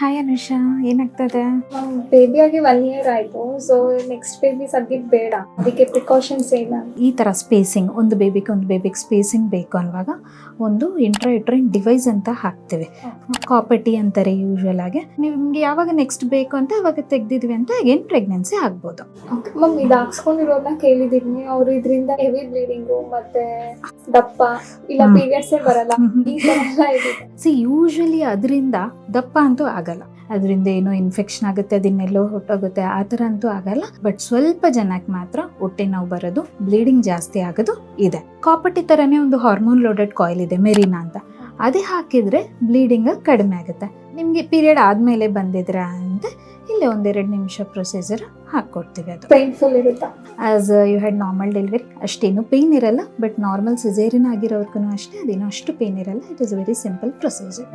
Hi Anusha, ಏನಾಗ್ತದೆ? Baby ಆಗಿ 1 year ಆಯ್ತು. ಸೊ ನೆಕ್ಸ್ಟ್ ಬೇಬಿ ಸದ್ಯಕ್ಕೆ ಬೇಡ, ಅದಕ್ಕೆ ಪ್ರಿಕಾಷನ್ಸ್ ಏನು? ಈ ಥರ ಸ್ಪೇಸಿಂಗ್, ಒಂದು ಬೇಬಿಗೆ ಸ್ಪೇಸಿಂಗ್ ಬೇಕು ಅನ್ನುವಾಗ ಒಂದು ಇಂಟ್ರಾ-ಯುಟ್ರೈನ್ ಡಿವೈಸ್ ಅಂತ ಹಾಕ್ತೇವೆ. ಕಾಪಟಿ ಅಂತಾರೆ ಯೂಶುವಲ್ ಆಗಿ. ನಿಮ್ಗೆ ಯಾವಾಗ ನೆಕ್ಸ್ಟ್ ಬೇಕು ಅಂತ ಅವಾಗ ತೆಗ್ದಿದ್ವಿ ಅಂತ ಏನು ಪ್ರೆಗ್ನೆನ್ಸಿ ಆಗ್ಬೋದು. ಮ್ಯಾಮ್, ಇದು ಹಾಕ್ಸ್ಕೊಂಡಿರೋದನ್ನ ಕೇಳಿದೀನಿ. ಅವ್ರು ಇದರಿಂದ ಹೆವಿ ಬ್ಲೀಡಿಂಗು ಮತ್ತೆ ದಪ್ಪ ಇಲ್ಲ ಪೀರಿಯಡ್ಸೇ ಬರಲ್ಲ, ಈ ತರ ಎಲ್ಲ ಇದೆ. ಯೂಶುವಲಿ ಅದರಿಂದ ದಪ್ಪ ಅಂತೂ ಆಗಲ್ಲ, ಅದರಿಂದ ಏನೋ ಇನ್ಫೆಕ್ಷನ್ ಆಗುತ್ತೆ, ಅದನ್ನೆಲ್ಲೋ ಹೊಟ್ಟೋಗುತ್ತೆ, ಆ ಥರ ಅಂತೂ ಆಗಲ್ಲ. ಬಟ್ ಸ್ವಲ್ಪ ಜನಕ್ಕೆ ಮಾತ್ರ ಹೊಟ್ಟೆ ನೋವು ಬರೋದು, ಬ್ಲೀಡಿಂಗ್ ಜಾಸ್ತಿ ಆಗೋದು ಇದೆ. ಕಾಪಟಿ ಥರನೇ ಒಂದು ಹಾರ್ಮೋನ್ ಲೋಡೆಡ್ ಕಾಯಿಲ್ ಇದೆ, ಮೆರಿನಾ ಅಂತ. ಅದೇ ಹಾಕಿದ್ರೆ ಬ್ಲೀಡಿಂಗ್ ಕಡಿಮೆ ಆಗುತ್ತೆ. ನಿಮಗೆ ಪೀರಿಯಡ್ ಆದಮೇಲೆ ಬಂದಿದ್ರೆ ಅಂತ ಇಲ್ಲೇ 1-2 ನಿಮಿಷ ಪ್ರೊಸೀಜರ್ ಹಾಕ್ಕೊಡ್ತೀವಿ. ಅದು ಪೇನ್ಫುಲ್ ಇರುತ್ತಾ? As you had normal delivery ಅಷ್ಟೇನು ಪೇಯ್ನ್ ಇರಲ್ಲ. ಬಟ್ ನಾರ್ಮಲ್ ಸಿಸೇರಿಯನ್ ಆಗಿರೋರ್ಗೂ ಅಷ್ಟೇ ಅದೇನೋ ಅಷ್ಟು ಪೇಯ್ನ್ ಇರಲ್ಲ. It is very simple procedure.